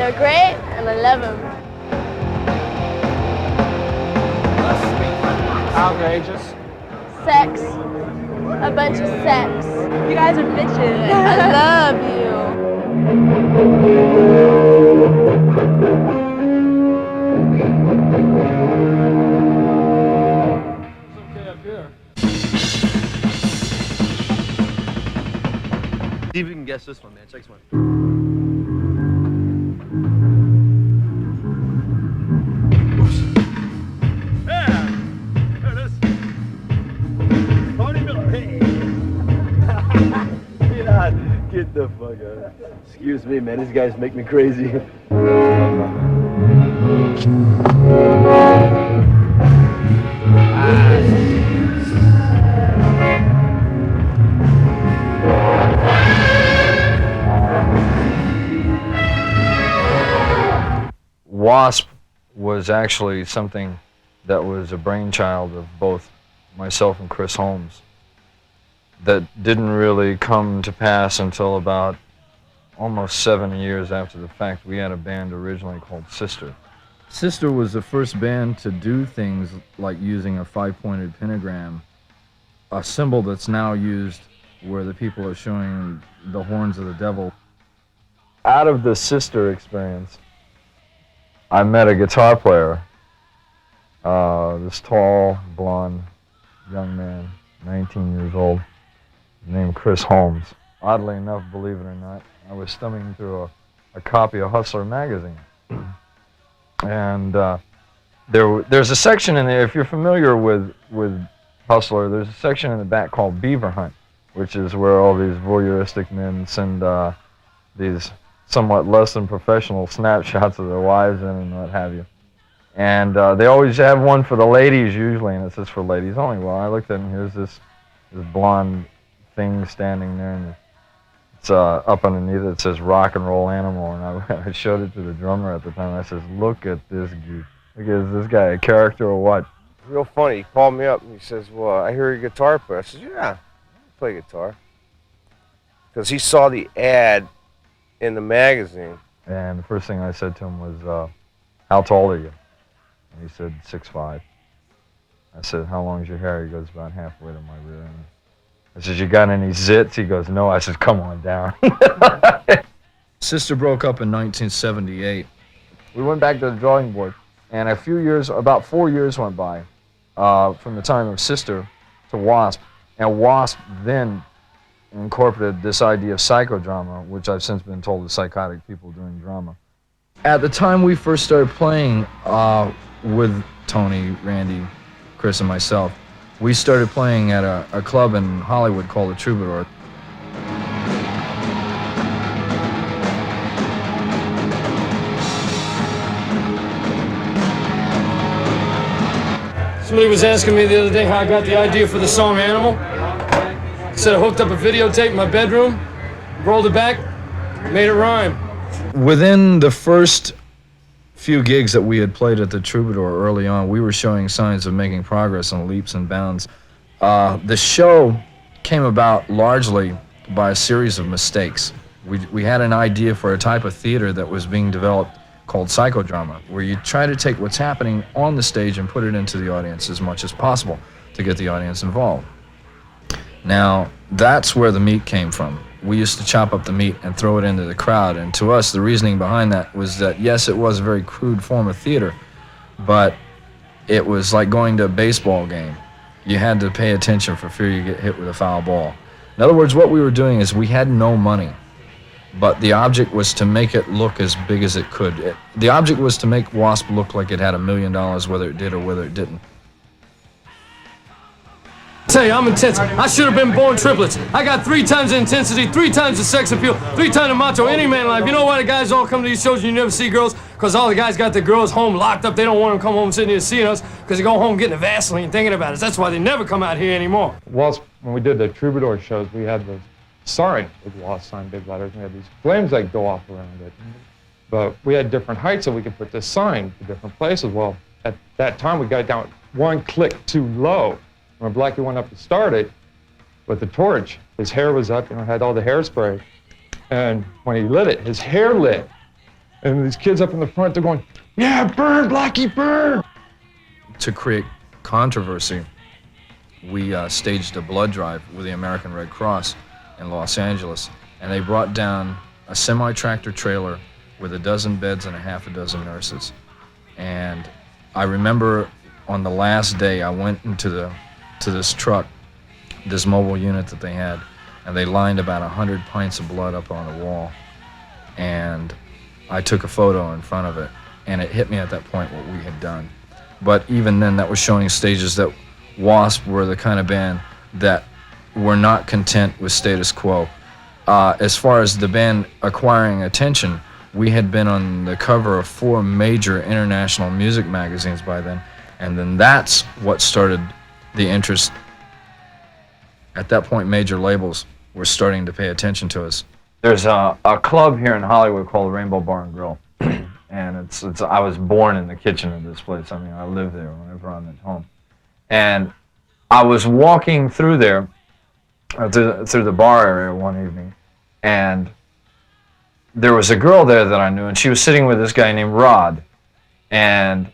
They're great, and I love them. Outrageous. Sex. A bunch of sex. You guys are bitches. I love you. It's okay up here. See if you can guess this one, man. Check this one. Yeah! There it is. Tony Miller, hey! Get the fuck out. Excuse me, man. These guys make me crazy. Wasp was actually something that was a brainchild of both myself and Chris Holmes that didn't really come to pass until about almost 7 years after the fact. We had a band originally called Sister. Sister was the first band to do things like using a 5-pointed pentagram, a symbol that's now used where the people are showing the horns of the devil. Out of the Sister experience, I met a guitar player, this tall, blonde young man, 19 years old, named Chris Holmes. Oddly enough, believe it or not, I was thumbing through a copy of Hustler magazine. And there's a section in there, if you're familiar with Hustler, there's a section in the back called Beaver Hunt, which is where all these voyeuristic men send these somewhat less than professional snapshots of their wives in and what have you. And they always have one for the ladies usually, and it says for ladies only. Well, I looked at it and here's this blonde thing standing there, and it's up underneath it says rock and roll animal, and I showed it to the drummer at the time. I says, look at this goof. Look at, is this guy a character or what? Real funny. He called me up and he says, well, I hear you're a guitar player. I says, yeah, I play guitar. Because he saw the ad in the magazine. And the first thing I said to him was, how tall are you? And he said, 6'5". I said, how long is your hair? He goes, about halfway to my rear end. I said, you got any zits? He goes, no. I said, come on down. Sister broke up in 1978. We went back to the drawing board, and about 4 years went by from the time of Sister to Wasp, and Wasp then incorporated this idea of psychodrama, which I've since been told is psychotic people doing drama. At the time we first started playing with Tony, Randy, Chris, and myself, we started playing at a club in Hollywood called the Troubadour. Somebody was asking me the other day how I got the idea for the song Animal. Said I hooked up a videotape in my bedroom, rolled it back, made it rhyme. Within the first few gigs that we had played at the Troubadour early on, we were showing signs of making progress on leaps and bounds. The show came about largely by a series of mistakes. We had an idea for a type of theater that was being developed called psychodrama, where you try to take what's happening on the stage and put it into the audience as much as possible to get the audience involved. Now, that's where the meat came from. We used to chop up the meat and throw it into the crowd, and to us, the reasoning behind that was that, yes, it was a very crude form of theater, but it was like going to a baseball game. You had to pay attention for fear you get hit with a foul ball. In other words, what we were doing is we had no money, but the object was to make it look as big as it could. The object was to make Wasp look like it had $1 million, whether it did or whether it didn't. Tell you, I'm intense. I should have been born triplets. I got 3 times the intensity, 3 times the sex appeal, 3 times the macho any man alive. You know why the guys all come to these shows and you never see girls? Because all the guys got their girls home locked up. They don't want them to come home sitting here seeing us because they go home getting the Vaseline thinking about us. That's why they never come out here anymore. Wasp, when we did the Troubadour shows, we had the sign with Wasp sign, big letters. We had these flames that go off around it. But we had different heights so we could put this sign to different places. Well, at that time, we got it down 1 click too low. When Blackie went up to start it with the torch, his hair was up, had all the hairspray. And when he lit it, his hair lit. And these kids up in the front, they're going, yeah, burn, Blackie, burn! To create controversy, we staged a blood drive with the American Red Cross in Los Angeles, and they brought down a semi-tractor trailer with 12 beds and a half a dozen nurses. And I remember on the last day I went into this truck, this mobile unit that they had, and they lined about 100 pints of blood up on the wall. And I took a photo in front of it, and it hit me at that point what we had done. But even then, that was showing stages that Wasp were the kind of band that were not content with status quo. As far as the band acquiring attention, we had been on the cover of 4 major international music magazines by then, and then that's what started the interest. At that point, major labels were starting to pay attention to us. There's a club here in Hollywood called Rainbow Bar and Grill, and I was born in the kitchen of this place. I mean, I live there whenever I'm at home. And I was walking through there, through the bar area one evening, and there was a girl there that I knew, and she was sitting with this guy named Rod. And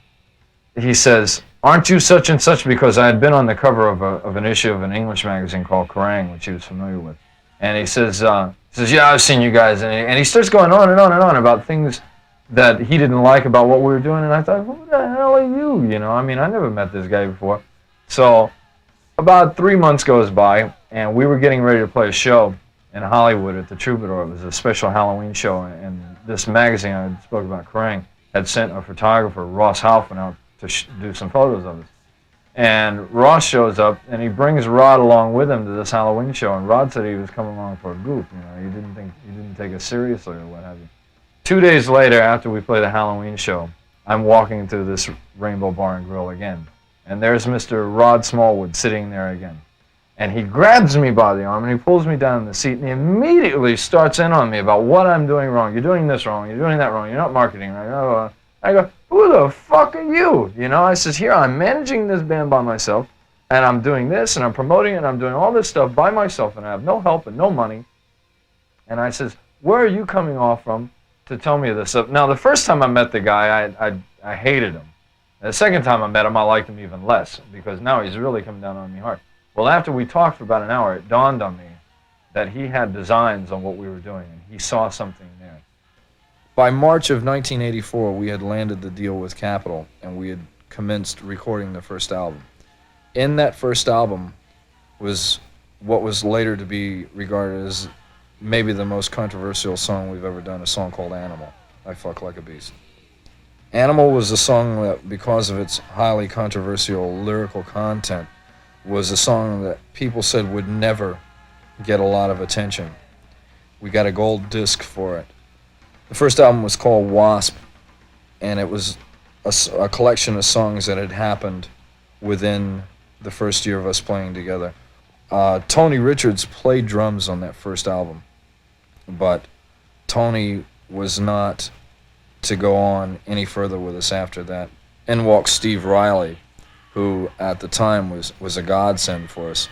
he says, aren't you such and such? Because I had been on the cover of an issue of an English magazine called Kerrang, which he was familiar with. And he says, yeah, I've seen you guys. And he starts going on and on and on about things that he didn't like about what we were doing. And I thought, who the hell are you? You know, I mean, I never met this guy before. So about 3 months goes by, and we were getting ready to play a show in Hollywood at the Troubadour. It was a special Halloween show, and this magazine I spoke about, Kerrang, had sent a photographer, Ross Halfman, out to do some photos of us. And Ross shows up, and he brings Rod along with him to this Halloween show, and Rod said he was coming along for a goof. You know, he didn't take us seriously or what have you. 2 days later, after we played the Halloween show, I'm walking through this Rainbow Bar and Grill again, and there's Mr. Rod Smallwood sitting there again. And he grabs me by the arm, and he pulls me down in the seat, and he immediately starts in on me about what I'm doing wrong. You're doing this wrong. You're doing that wrong. You're not marketing right. I go, who the fuck are you? You know, I says, here, I'm managing this band by myself, and I'm doing this, and I'm promoting it, and I'm doing all this stuff by myself, and I have no help and no money. And I says, where are you coming off from to tell me this stuff? Now, the first time I met the guy, I hated him. The second time I met him, I liked him even less, because now he's really coming down on me hard. Well, after we talked for about an hour, it dawned on me that he had designs on what we were doing, and he saw something there. By March of 1984, we had landed the deal with Capitol, and we had commenced recording the first album. In that first album was what was later to be regarded as maybe the most controversial song we've ever done, a song called Animal, I Fuck Like a Beast. Animal was a song that, because of its highly controversial lyrical content, was a song that people said would never get a lot of attention. We got a gold disc for it. The first album was called Wasp, and it was a collection of songs that had happened within the first year of us playing together. Tony Richards played drums on that first album, but Tony was not to go on any further with us after that. In walked Steve Riley, who at the time was a godsend for us.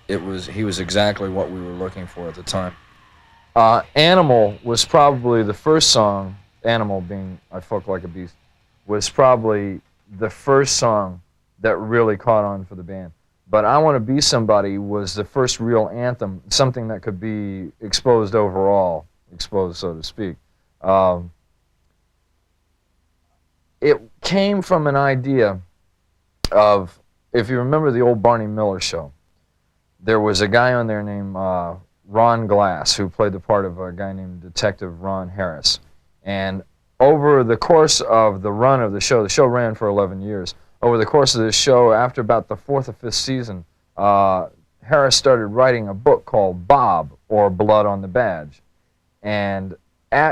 He was exactly what we were looking for at the time. Animal was probably the first song, Animal being I Fuck Like a Beast, was probably the first song that really caught on for the band. But I Want to Be Somebody was the first real anthem, something that could be exposed overall, exposed so to speak. It came from an idea of, if you remember the old Barney Miller show, there was a guy on there named Ron Glass who played the part of a guy named Detective Ron Harris. And over the course of the run of the show ran for 11 years. Over the course of this show, after about the 4th or 5th season, Harris started writing a book called Bob, or Blood on the Badge. And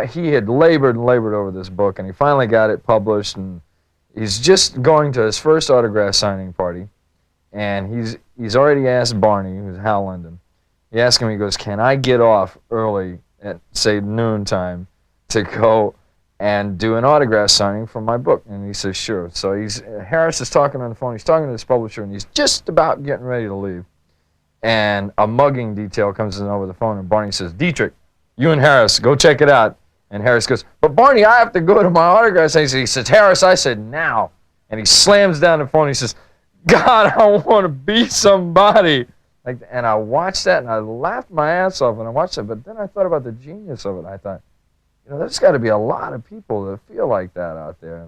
he had labored and labored over this book, and he finally got it published, and he's just going to his first autograph signing party, and he's already asked Barney, who's Hal Linden, he asked him, he goes, can I get off early at, say, noontime to go and do an autograph signing for my book? And he says, sure. So Harris is talking on the phone, he's talking to his publisher, and he's just about getting ready to leave. And a mugging detail comes in over the phone, and Barney says, Dietrich, you and Harris, go check it out. And Harris goes, but Barney, I have to go to my autograph. And he says, Harris, I said, now. And he slams down the phone. And he says, God, I want to be somebody. And I watched that, and I laughed my ass off when I watched it. But then I thought about the genius of it. I thought, there's got to be a lot of people that feel like that out there.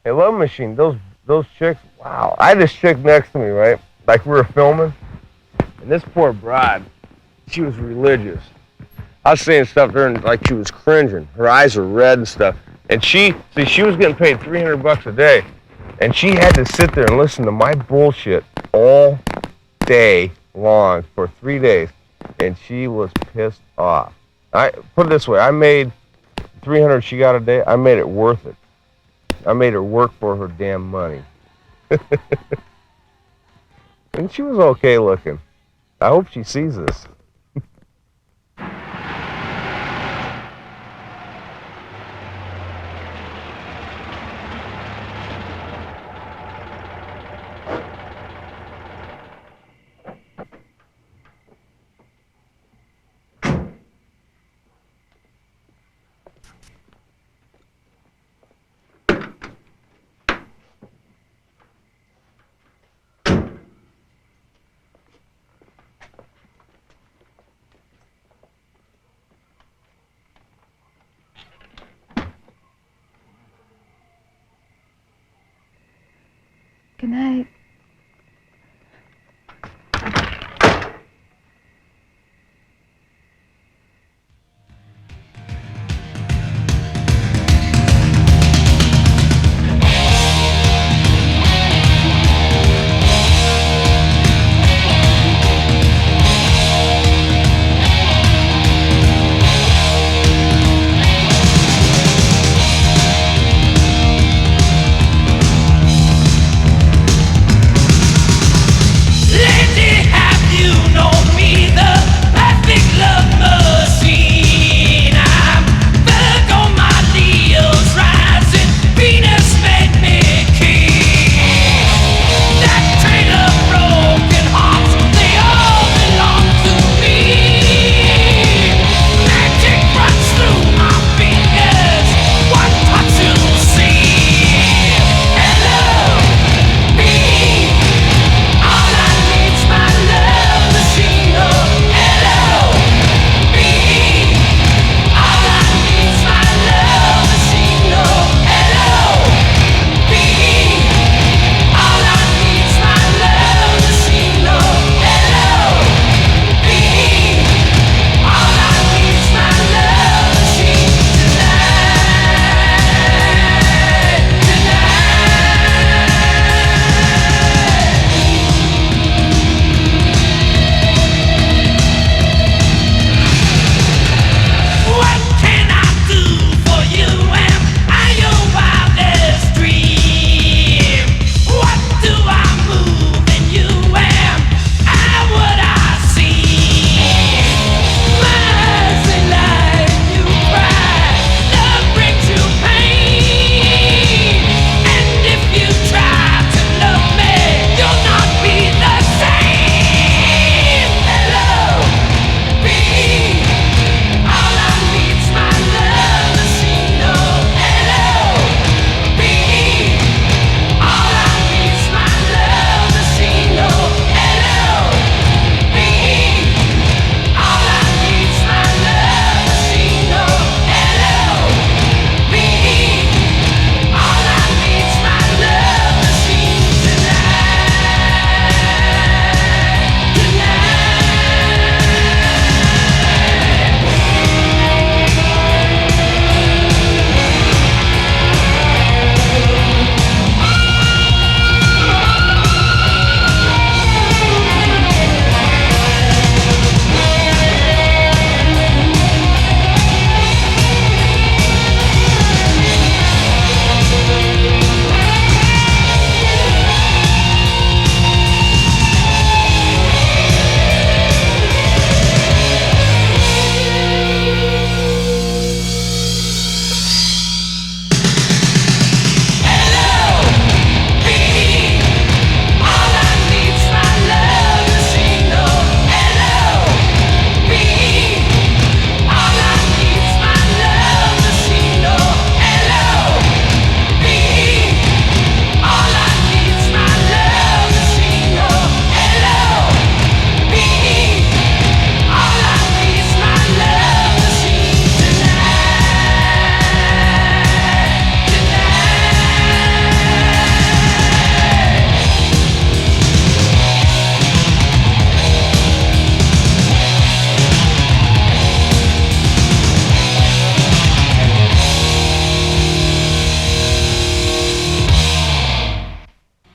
Hey, Love Machine, those chicks, wow. I had this chick next to me, right? Like we were filming, and this poor broad, she was religious. I was saying stuff to her and like she was cringing. Her eyes were red and stuff. And she was getting paid $300 a day. And she had to sit there and listen to my bullshit all day long for 3 days. And she was pissed off. I put it this way, I made $300 she got a day, I made it worth it. I made her work for her damn money. And she was okay looking. I hope she sees this. Good night.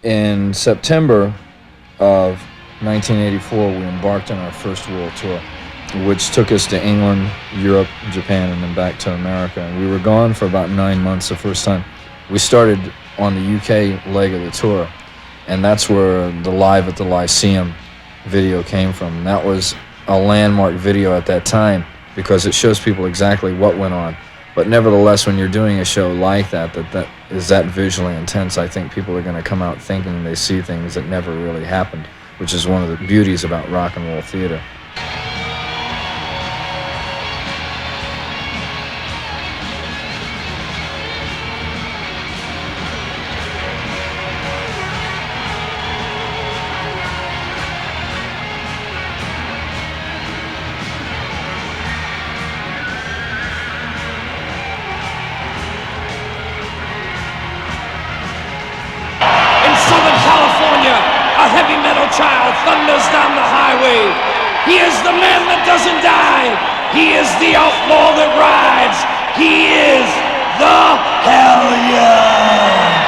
In September of 1984, we embarked on our first world tour, which took us to England, Europe, Japan, and then back to America. And we were gone for about 9 months the first time. We started on the UK leg of the tour, and that's where the Live at the Lyceum video came from. And that was a landmark video at that time because it shows people exactly what went on. But nevertheless, when you're doing a show like that is that visually intense, I think people are going to come out thinking they see things that never really happened, which is one of the beauties about rock and roll theater. Southern California. He is the man that doesn't die. He is the outlaw that rides. He is the Hellion.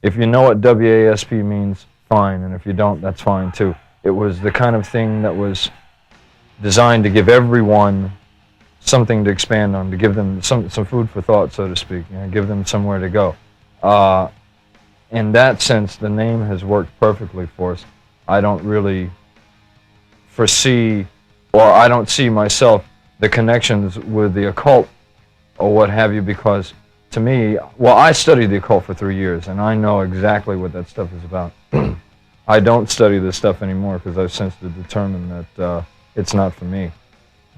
If you know what WASP means, fine, and if you don't, that's fine too. It was the kind of thing that was designed to give everyone something to expand on, to give them some food for thought, so to speak, give them somewhere to go. In that sense, the name has worked perfectly for us. I don't really foresee, or I don't see myself, the connections with the occult or what have you, because to me, well, I studied the occult for 3 years, and I know exactly what that stuff is about. I don't study this stuff anymore because I've since determined that it's not for me.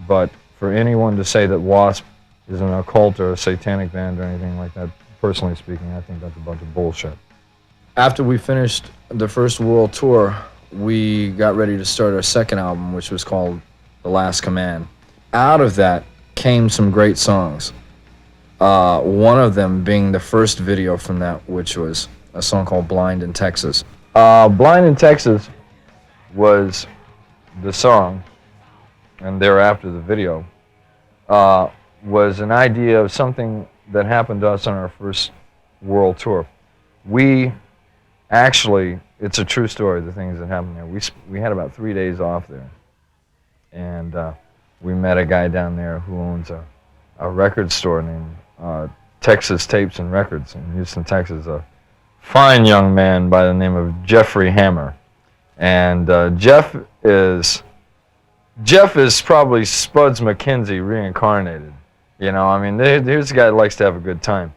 But for anyone to say that Wasp is an occult or a satanic band or anything like that, personally speaking, I think that's a bunch of bullshit. After we finished the first world tour, we got ready to start our second album, which was called The Last Command. Out of that came some great songs. One of them being the first video from that, which was a song called Blind in Texas. Blind in Texas was the song, and thereafter the video, was an idea of something that happened to us on our first world tour. We actually, it's a true story, the things that happened there. We had about 3 days off there, and we met a guy down there who owns a record store named Texas Tapes and Records in Houston, Texas. A fine young man by the name of Jeffrey Hammer. And Jeff is probably Spuds McKenzie reincarnated. You know, I mean, here's a guy that likes to have a good time.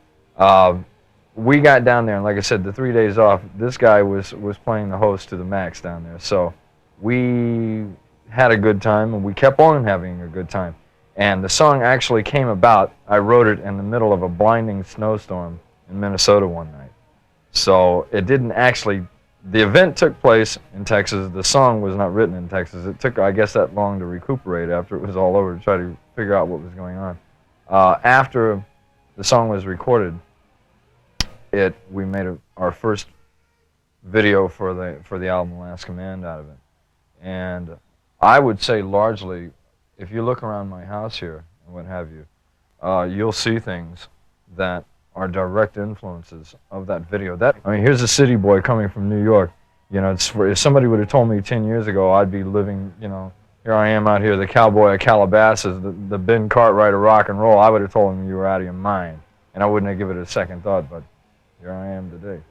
We got down there, and like I said, the 3 days off, this guy was playing the host to the max down there. So we had a good time, and we kept on having a good time. And the song actually came about, I wrote it in the middle of a blinding snowstorm in Minnesota one night. So it didn't actually, the event took place in Texas. The song was not written in Texas. It took, I guess, that long to recuperate after it was all over to try to figure out what was going on. After the song was recorded, we made our first video for the album Last Command out of it. And I would say largely, if you look around my house here and what have you, you'll see things that are direct influences of that video. I mean, here's a city boy coming from New York. You know, if somebody would have told me 10 years ago I'd be living, you know, here I am out here, the cowboy of Calabasas, the Ben Cartwright of rock and roll, I would have told him you were out of your mind. And I wouldn't have given it a second thought, but here I am today.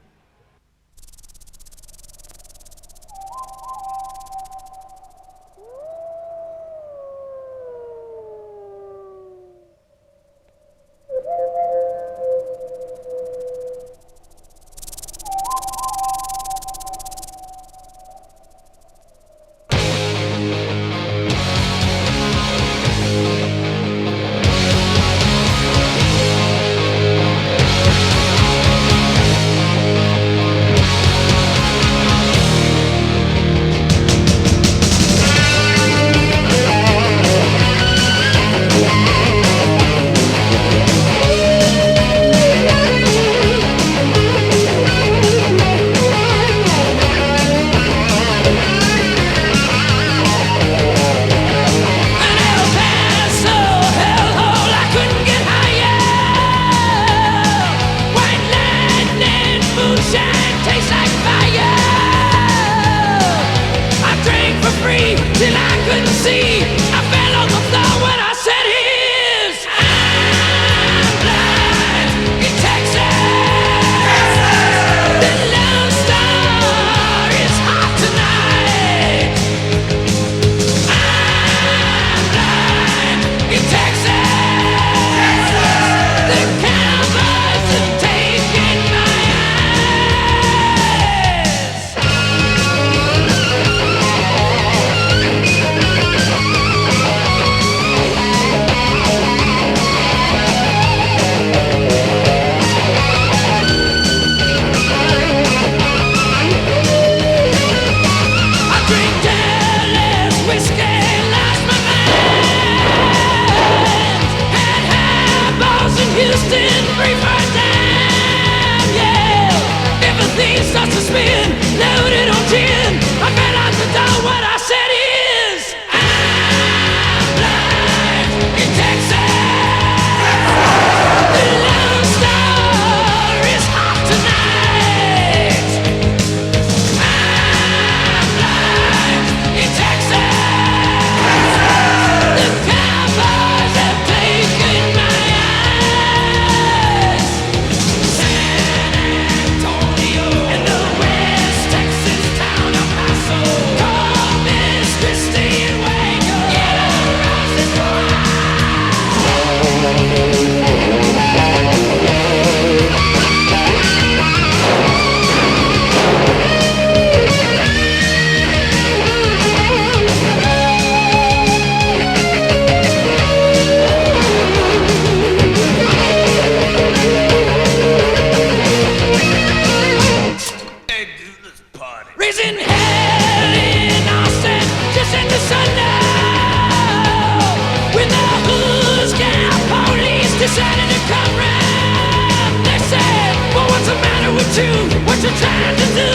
what you trying to do?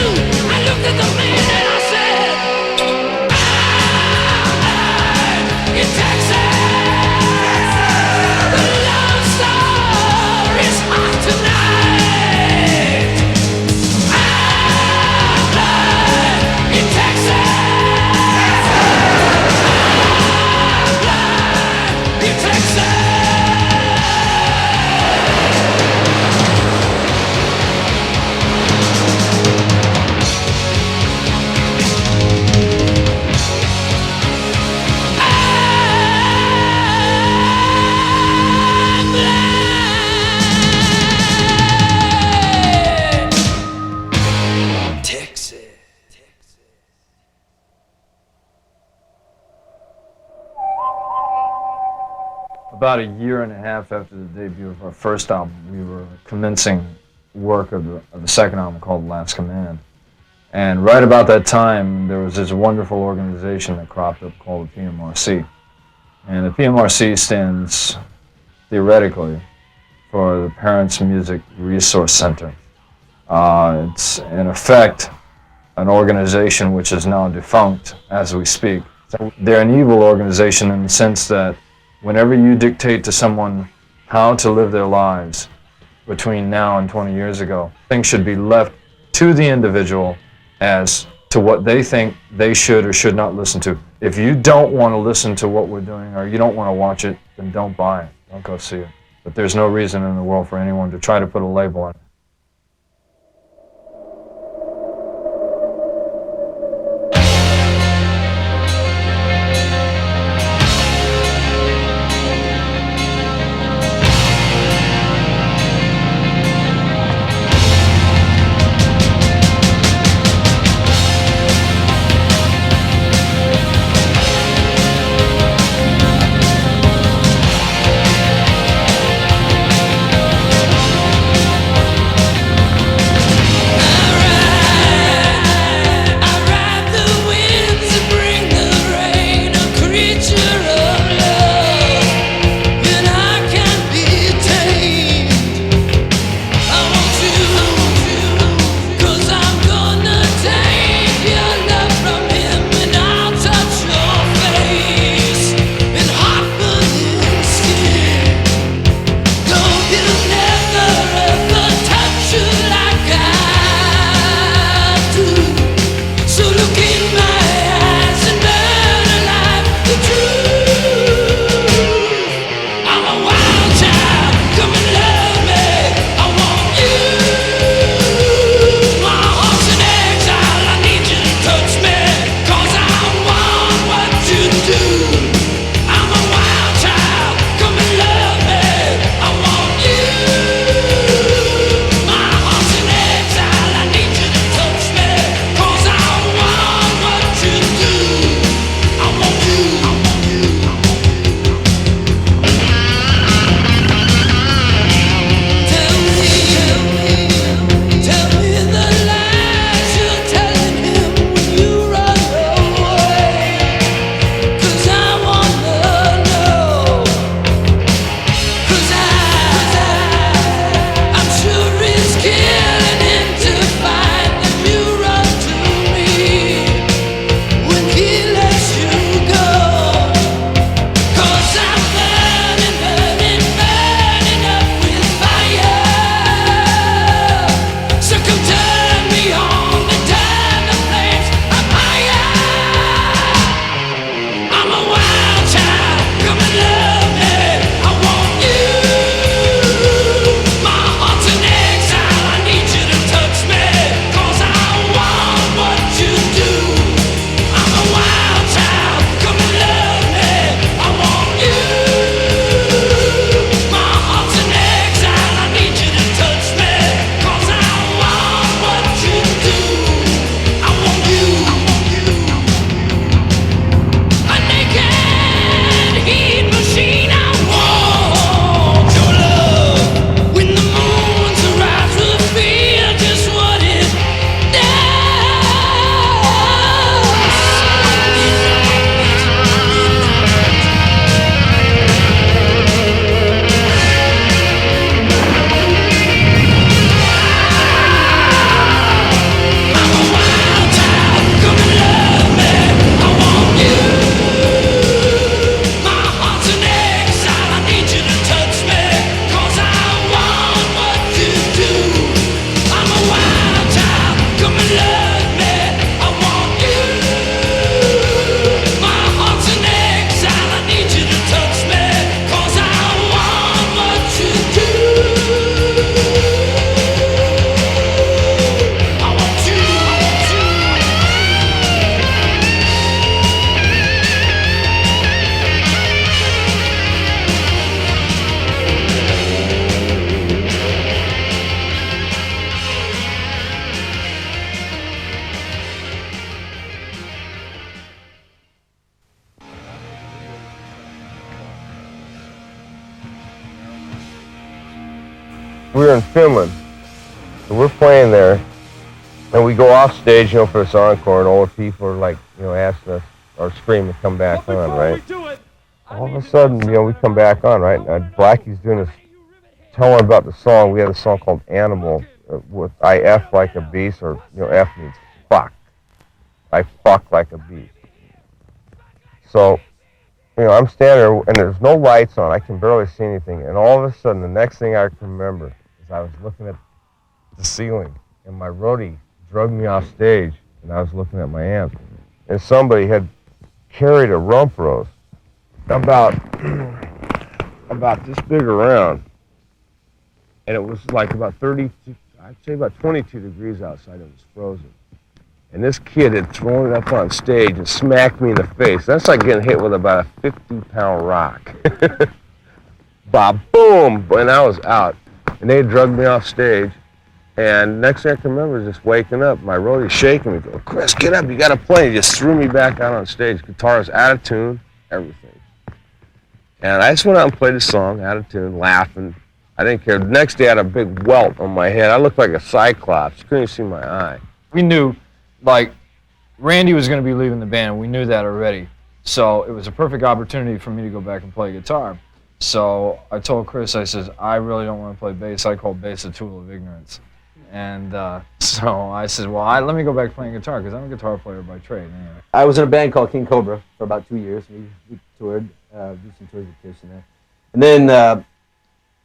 I looked at the man and I said, I'm in Texas. The love story's hot tonight. I'm in Texas. I'm in Texas. About a year and a half after the debut of our first album, we were commencing work of the second album called Last Command. And right about that time, there was this wonderful organization that cropped up called the PMRC. And the PMRC stands, theoretically, for the Parents Music Resource Center. It's, in effect, an organization which is now defunct as we speak. They're an evil organization in the sense that whenever you dictate to someone how to live their lives between now and 20 years ago, things should be left to the individual as to what they think they should or should not listen to. If you don't want to listen to what we're doing or you don't want to watch it, then don't buy it. Don't go see it. But there's no reason in the world for anyone to try to put a label on it. we were in Finland. So we're playing there, and we go off stage, for this encore, and all the people are like, asking us or screaming to come back on, right? All of a sudden, we come back on, right? And Blackie's doing this, telling about the song. We had a song called Animal, with I F like a beast, or, F means fuck. I fuck like a beast. So, I'm standing there, and there's no lights on. I can barely see anything. And all of a sudden, the next thing I can remember is I was looking at the ceiling, and my roadie drugged me off stage, and I was looking at my amp. And somebody had carried a rump roast about this big around. And it was like about 32, I'd say about 22 degrees outside. It was frozen. And this kid had thrown it up on stage and smacked me in the face. That's like getting hit with about a 50-pound rock. Boom! And I was out. And they drugged me off stage. And next thing I can remember is just waking up. My roadie's shaking me. Go, Chris, get up, you got to play. He just threw me back out on stage. Guitar was out of tune, everything. And I just went out and played the song, out of tune, laughing. I didn't care. The next day I had a big welt on my head. I looked like a cyclops. Couldn't see my eye. We knew, Randy was going to be leaving the band. We knew that already. So it was a perfect opportunity for me to go back and play guitar. So I told Chris, I said, I really don't want to play bass. I call bass a tool of ignorance. And so I said, well, let me go back playing guitar, because I'm a guitar player by trade. Anyway. I was in a band called King Cobra for about 2 years. We toured, did some tours with Kiss in there. And then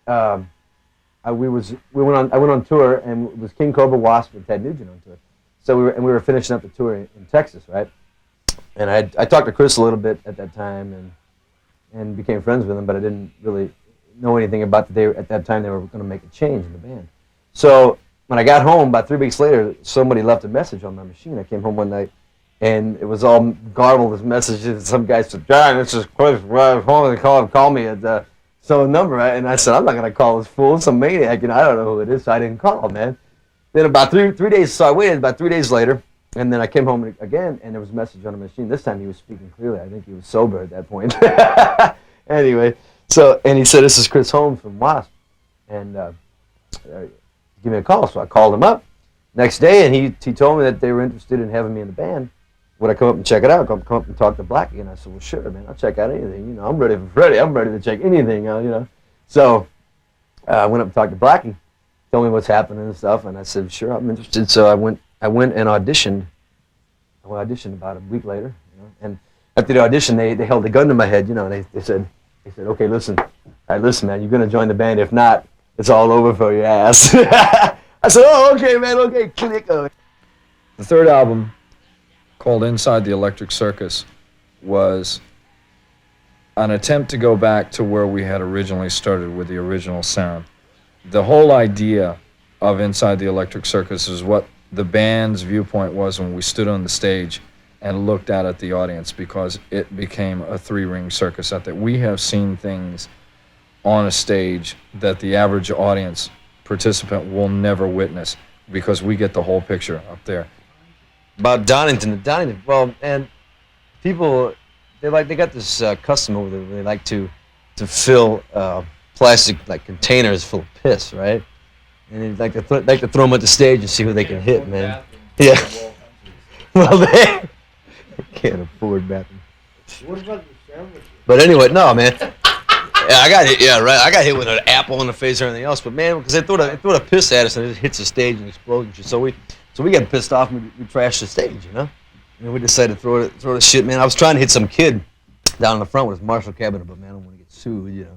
I went on tour, and it was King Cobra, Wasp, and Ted Nugent on tour. So we were finishing up the tour in Texas, right? And I talked to Chris a little bit at that time, and became friends with him, but I didn't really know anything about at that time they were going to make a change in the band. So when I got home, about 3 weeks later, somebody left a message on my machine. I came home one night, and it was all garbled as messages. Some guy said, John, this is Chris, right home, and call me at some number. And I said, I'm not going to call this fool, some maniac, I don't know who it is, so I didn't call, man. Then about three days, so I waited about 3 days later, and then I came home again, and there was a message on the machine. This time he was speaking clearly. I think he was sober at that point. Anyway, and he said, this is Chris Holmes from Wasp, and give me a call. So I called him up next day, and he told me that they were interested in having me in the band. Would I come up and check it out? Come up and talk to Blackie? And I said, well, sure, man, I'll check out anything. I'm ready for Freddie. I'm ready to check anything out, So I went up and talked to Blackie, told me what's happening and stuff, and I said, sure, I'm interested. So I went and auditioned. I auditioned about a week later, and after the audition, they held a gun to my head, and they said, okay, listen, man, you're gonna join the band. If not, it's all over for your ass. I said, oh, okay, man, okay, click. The third album, called Inside the Electric Circus, was an attempt to go back to where we had originally started with the original sound. The whole idea of Inside the Electric Circus is what the band's viewpoint was when we stood on the stage and looked out at the audience, because it became a three-ring circus out there. We have seen things on a stage that the average audience participant will never witness, because we get the whole picture up there. About Donington, well, and people, they got this custom over there where they like to fill plastic containers full of piss, right? And they like to throw them at the stage and see who they can hit, man. Yeah. Well, they can't afford bathroom. What about the sandwiches? But anyway, no, man. Yeah, I got hit. Yeah, right. I got hit with an apple in the face or anything else. But man, because they throw the piss at us and it just hits the stage and explodes and shit. So we get pissed off and we trashed the stage, And we decided to throw the shit, man. I was trying to hit some kid down in the front with his Marshall cabinet, but man, I don't want to get sued,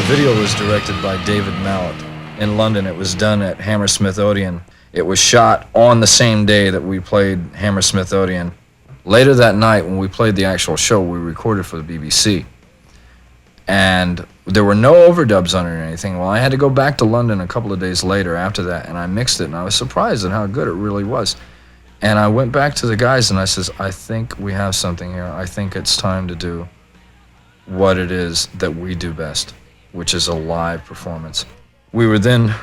video was directed by David Mallet in London. It was done at Hammersmith Odeon. It was shot on the same day that we played Hammersmith Odeon. Later that night, when we played the actual show, we recorded for the BBC. And there were no overdubs on it or anything. Well, I had to go back to London a couple of days later after that, and I mixed it, and I was surprised at how good it really was. And I went back to the guys, and I says, I think we have something here. I think it's time to do what it is that we do best, which is a live performance. We were then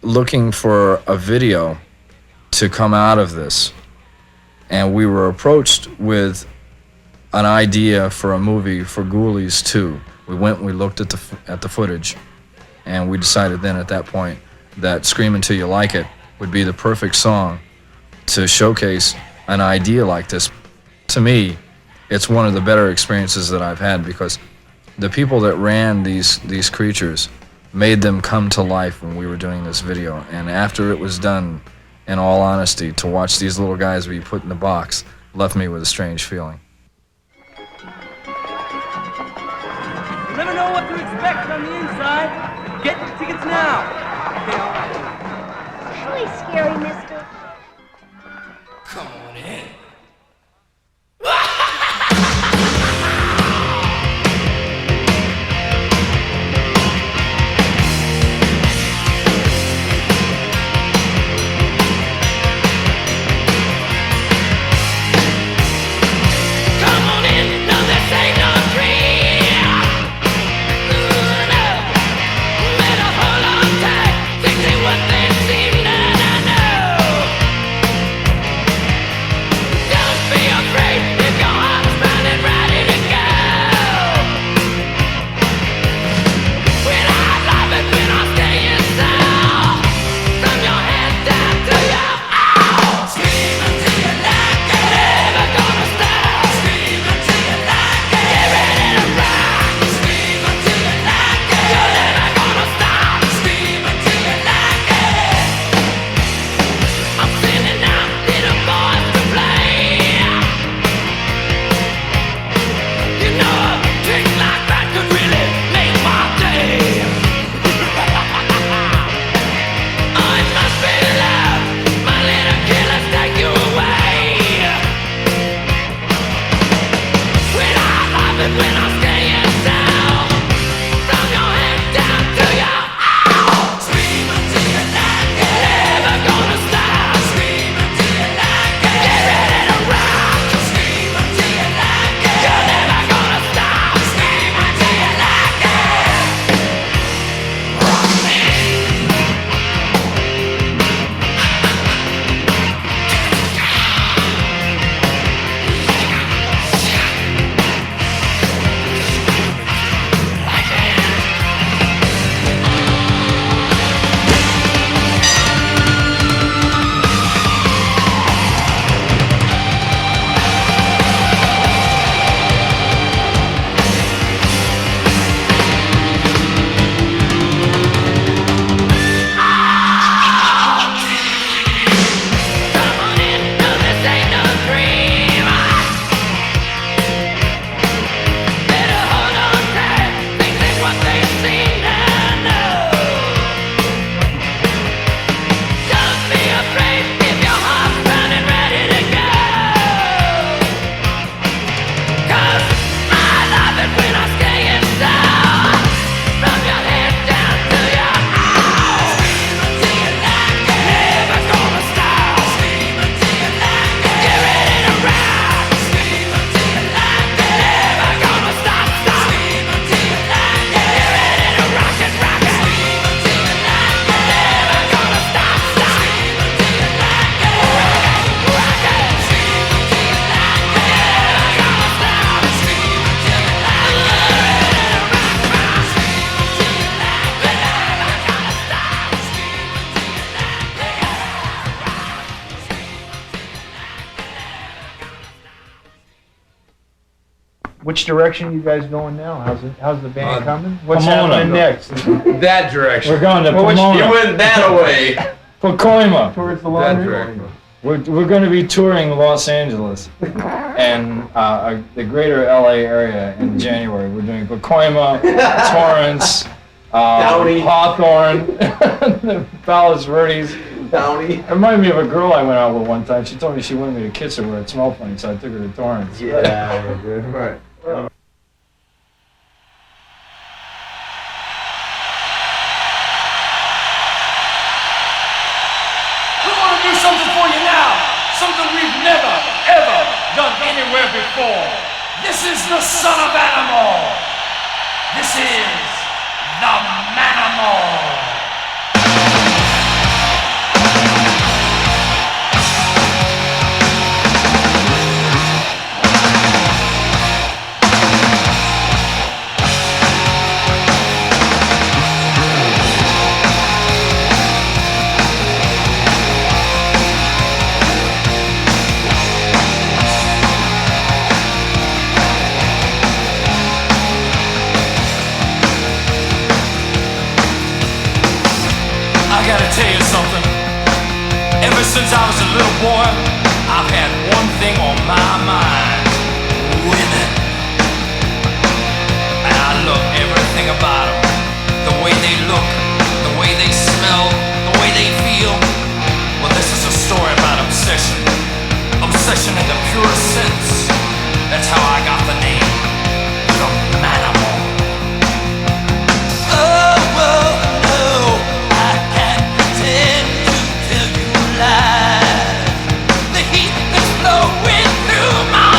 looking for a video to come out of this, and we were approached with an idea for a movie for Ghoulies 2. We went and we looked at the footage, and we decided then at that point that Scream Until You Like It would be the perfect song to showcase an idea like this. To me, it's one of the better experiences that I've had, because the people that ran these creatures made them come to life when we were doing this video. And after it was done, in all honesty, to watch these little guys be put in the box left me with a strange feeling. You never know what to expect on the inside. Get your tickets now. Okay, all right. Really scary, mister. Come on in. Which direction you guys going now? How's the band coming? What's happening next? That direction. We're going to Well, Pomona. You went that way. Pacoima. Towards the That laundry? direction. We're going to be touring Los Angeles and the greater LA area in January. We're doing Pacoima, Torrance, Downey. Hawthorne, Palos Verdes. Downey. It reminded me of a girl I went out with one time. She told me she wanted me to kiss her where it smelled funny, so I took her to Torrance. Yeah, dude. Right. We want to do something for you now. Something we've never, ever done anywhere before. This is the son of animal. This is the manimal. I gotta tell you something. Ever since I was a little boy, I've had one thing on my mind. Women. And I love everything about them. The way they look, the way they smell, the way they feel. Well, this is a story about obsession. Obsession in the purest sense. That's how I got the name. The Manimal. The heat that's flowing through my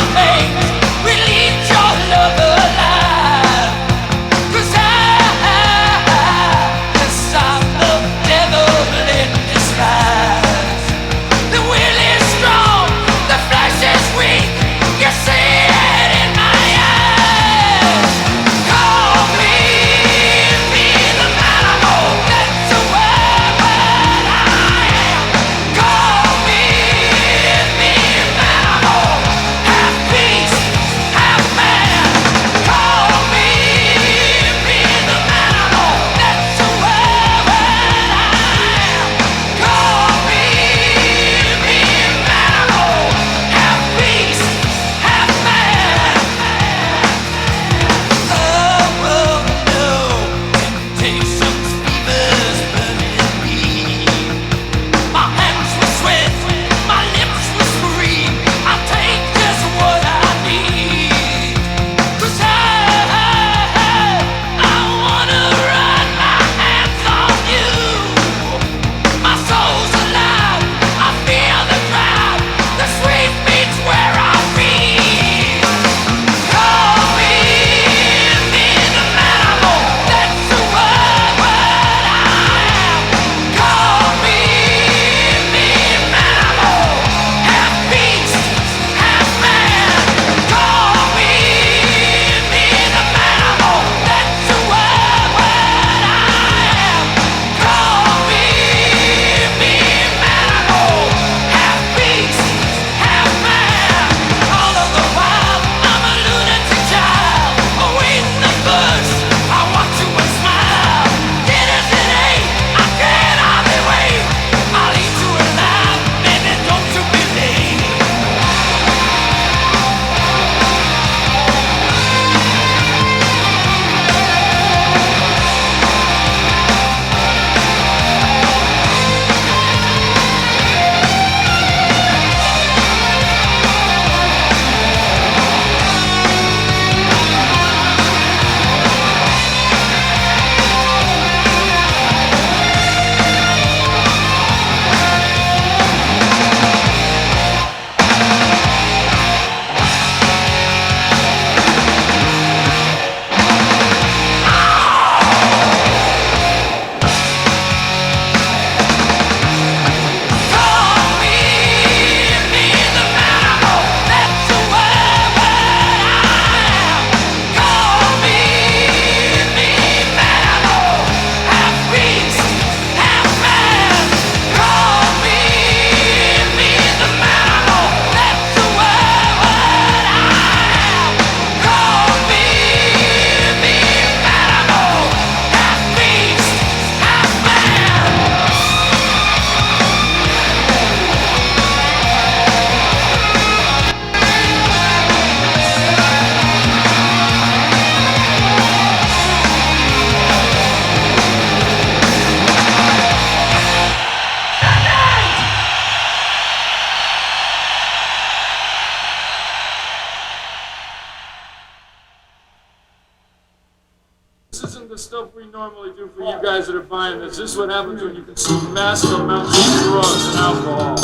this isn't the stuff we normally do for you guys that are buying this. This is what happens when you consume massive amounts of drugs and alcohol.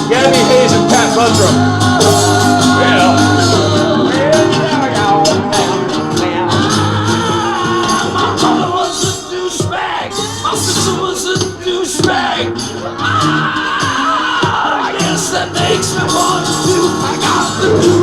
Gabby Hayes and Pat Buttram. Well. My brother was a douchebag. My sister was a douchebag. I guess that makes me want to. I got the